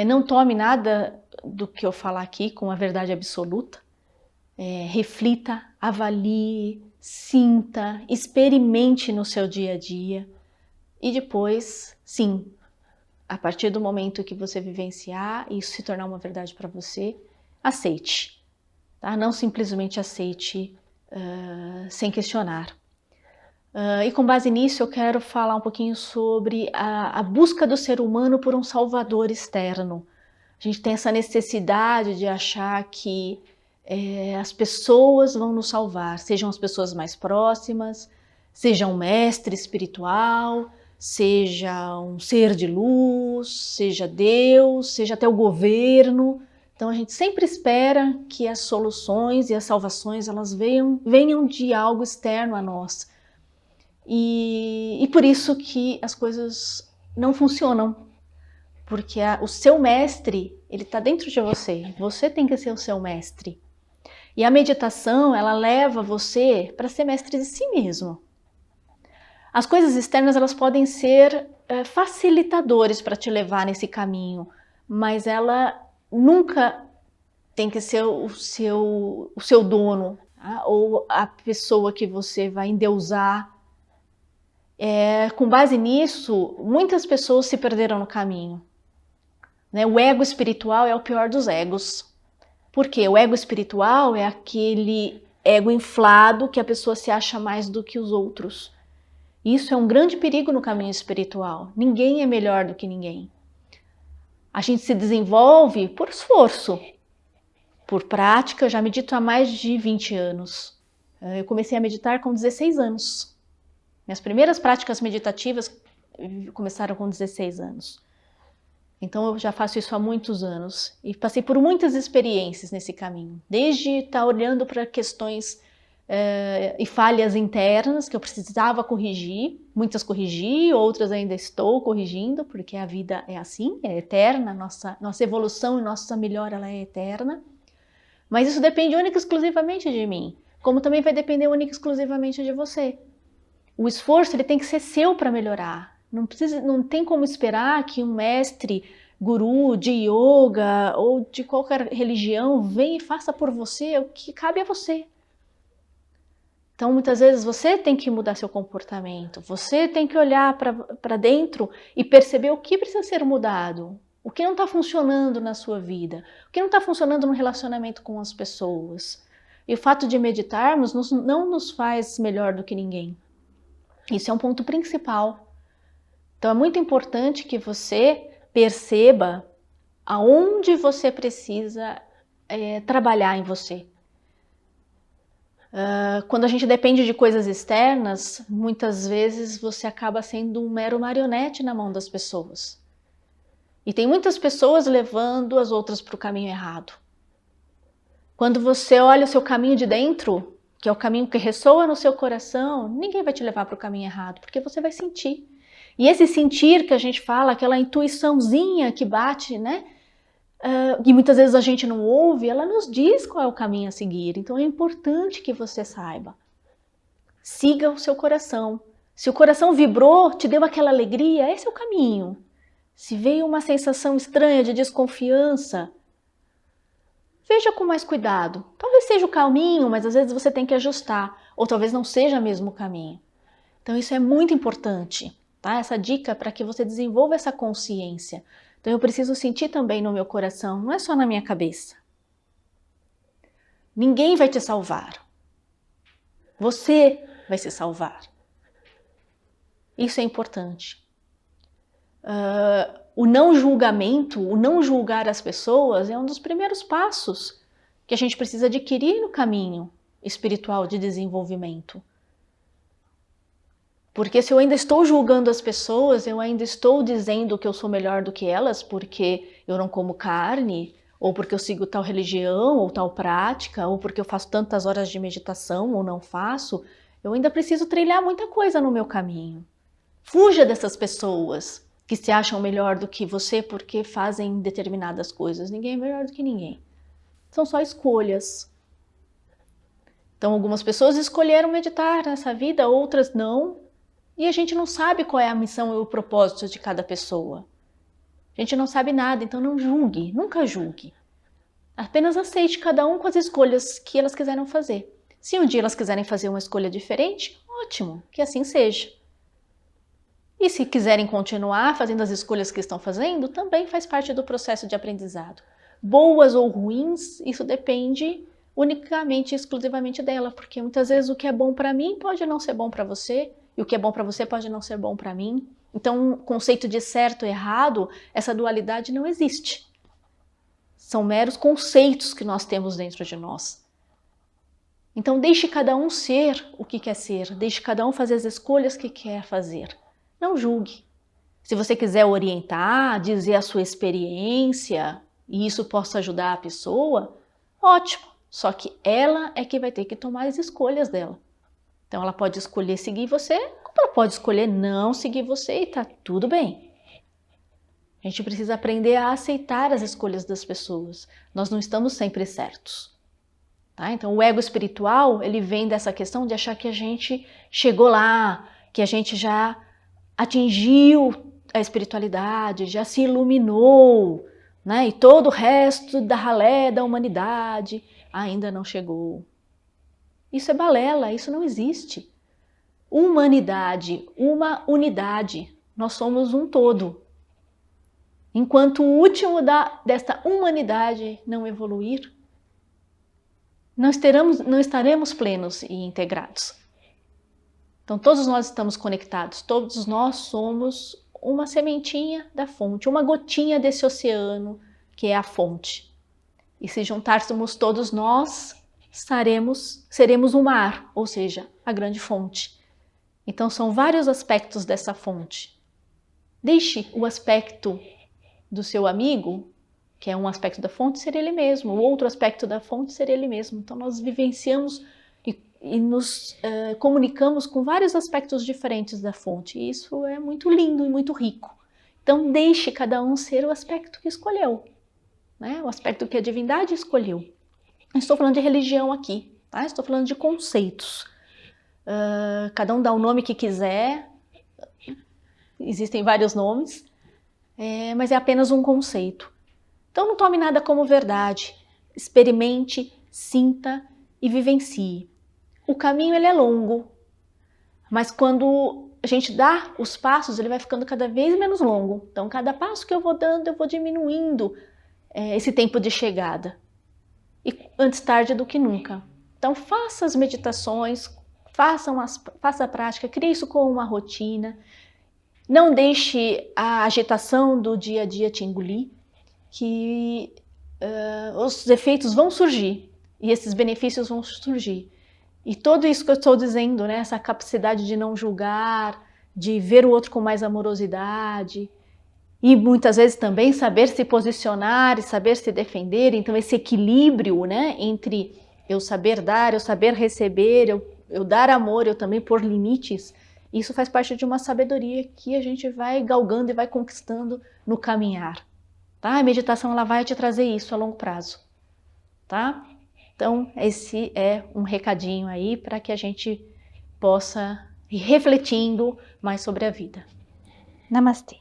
Não tome nada do que eu falar aqui com a verdade absoluta. Reflita, avalie, sinta, experimente no seu dia a dia. E depois, sim, a partir do momento que você vivenciar e isso se tornar uma verdade para você, aceite. Tá? Não simplesmente aceite sem questionar. E com base nisso eu quero falar um pouquinho sobre a busca do ser humano por um salvador externo. A gente tem essa necessidade de achar que as pessoas vão nos salvar, sejam as pessoas mais próximas, seja um mestre espiritual, seja um ser de luz, seja Deus, seja até o governo. Então a gente sempre espera que as soluções e as salvações elas venham de algo externo a nós. E por isso que as coisas não funcionam, porque o seu mestre, ele está dentro de você tem que ser o seu mestre. E a meditação, ela leva você para ser mestre de si mesmo. As coisas externas, elas podem ser facilitadores para te levar nesse caminho, mas ela nunca tem que ser o seu dono, tá? Ou a pessoa que você vai endeusar. Com base nisso, muitas pessoas se perderam no caminho. O ego espiritual é o pior dos egos. Por quê? O ego espiritual é aquele ego inflado que a pessoa se acha mais do que os outros. Isso é um grande perigo no caminho espiritual. Ninguém é melhor do que ninguém. A gente se desenvolve por esforço, por prática. Eu já medito há mais de 20 anos. Eu comecei a meditar com 16 anos. Minhas primeiras práticas meditativas começaram com 16 anos. Então eu já faço isso há muitos anos e passei por muitas experiências nesse caminho. Desde estar olhando para questões e falhas internas que eu precisava corrigir. Muitas corrigi, outras ainda estou corrigindo, porque a vida é assim, é eterna. Nossa evolução e nossa melhora ela é eterna. Mas isso depende única e exclusivamente de mim, como também vai depender única e exclusivamente de você. O esforço ele tem que ser seu para melhorar. Não tem como esperar que um mestre, guru de yoga ou de qualquer religião venha e faça por você o que cabe a você. Então, muitas vezes você tem que mudar seu comportamento, você tem que olhar para dentro e perceber o que precisa ser mudado, o que não está funcionando na sua vida, o que não está funcionando no relacionamento com as pessoas. E o fato de meditarmos não nos faz melhor do que ninguém. Isso é um ponto principal. Então é muito importante que você perceba aonde você precisa trabalhar em você. Quando a gente depende de coisas externas, muitas vezes você acaba sendo um mero marionete na mão das pessoas. E tem muitas pessoas levando as outras para o caminho errado. Quando você olha o seu caminho de dentro, que é o caminho que ressoa no seu coração, ninguém vai te levar para o caminho errado, porque você vai sentir. E esse sentir que a gente fala, aquela intuiçãozinha que bate, que muitas vezes a gente não ouve, ela nos diz qual é o caminho a seguir. Então é importante que você saiba. Siga o seu coração. Se o coração vibrou, te deu aquela alegria, esse é o caminho. Se veio uma sensação estranha de desconfiança, veja com mais cuidado. Talvez seja o caminho, mas às vezes você tem que ajustar. Ou talvez não seja mesmo o caminho. Então isso é muito importante, tá? Essa dica para que você desenvolva essa consciência. Então eu preciso sentir também no meu coração, não é só na minha cabeça. Ninguém vai te salvar. Você vai se salvar. Isso é importante. O não julgamento, o não julgar as pessoas é um dos primeiros passos que a gente precisa adquirir no caminho espiritual de desenvolvimento. Porque se eu ainda estou julgando as pessoas, eu ainda estou dizendo que eu sou melhor do que elas porque eu não como carne, ou porque eu sigo tal religião, ou tal prática, ou porque eu faço tantas horas de meditação ou não faço, eu ainda preciso trilhar muita coisa no meu caminho. Fuja dessas pessoas que se acham melhor do que você porque fazem determinadas coisas. Ninguém é melhor do que ninguém. São só escolhas. Então, algumas pessoas escolheram meditar nessa vida, outras não. E a gente não sabe qual é a missão e o propósito de cada pessoa. A A gente não sabe nada, então não julgue, nunca julgue. Apenas aceite cada um com as escolhas que elas quiseram fazer. Se um dia elas quiserem fazer uma escolha diferente, ótimo, que assim seja. E se quiserem continuar fazendo as escolhas que estão fazendo, também faz parte do processo de aprendizado. Boas ou ruins, isso depende unicamente e exclusivamente dela, porque muitas vezes o que é bom para mim pode não ser bom para você, e o que é bom para você pode não ser bom para mim. Então, o conceito de certo e errado, essa dualidade não existe. São meros conceitos que nós temos dentro de nós. Então, deixe cada um ser o que quer ser, deixe cada um fazer as escolhas que quer fazer. Não julgue. Se você quiser orientar, dizer a sua experiência, e isso possa ajudar a pessoa, ótimo. Só que ela é que vai ter que tomar as escolhas dela. Então ela pode escolher seguir você, como ela pode escolher não seguir você e tá tudo bem. A gente precisa aprender a aceitar as escolhas das pessoas. Nós não estamos sempre certos. Tá? Então o ego espiritual, ele vem dessa questão de achar que a gente chegou lá, que a gente já atingiu a espiritualidade, já se iluminou, né? E todo o resto da ralé da humanidade ainda não chegou. Isso é balela, isso não existe. Humanidade, uma unidade, nós somos um todo. Enquanto o último desta humanidade não evoluir, não estaremos plenos e integrados. Então todos nós estamos conectados, todos nós somos uma sementinha da fonte, uma gotinha desse oceano que é a fonte. E se juntássemos todos nós, seremos um mar, ou seja, a grande fonte. Então são vários aspectos dessa fonte. Deixe o aspecto do seu amigo, que é um aspecto da fonte, ser ele mesmo. O outro aspecto da fonte ser ele mesmo. Então nós vivenciamos e nos comunicamos com vários aspectos diferentes da fonte. E isso é muito lindo e muito rico. Então deixe cada um ser o aspecto que escolheu, né? O aspecto que a divindade escolheu. Não estou falando de religião aqui, tá? Estou falando de conceitos. Cada um dá o nome que quiser, existem vários nomes, mas é apenas um conceito. Então não tome nada como verdade, experimente, sinta e vivencie. O caminho ele é longo, mas quando a gente dá os passos, ele vai ficando cada vez menos longo. Então cada passo que eu vou dando, eu vou diminuindo esse tempo de chegada. E antes tarde do que nunca. Então faça as meditações, faça a prática, crie isso como uma rotina. Não deixe a agitação do dia a dia te engolir, que os efeitos vão surgir e esses benefícios vão surgir. E tudo isso que eu estou dizendo, né, essa capacidade de não julgar, de ver o outro com mais amorosidade, e muitas vezes também saber se posicionar e saber se defender, então esse equilíbrio, né, entre eu saber dar, eu saber receber, eu dar amor, eu também pôr limites, isso faz parte de uma sabedoria que a gente vai galgando e vai conquistando no caminhar. Tá? A meditação ela vai te trazer isso a longo prazo. Tá? Então esse é um recadinho aí para que a gente possa ir refletindo mais sobre a vida. Namastê.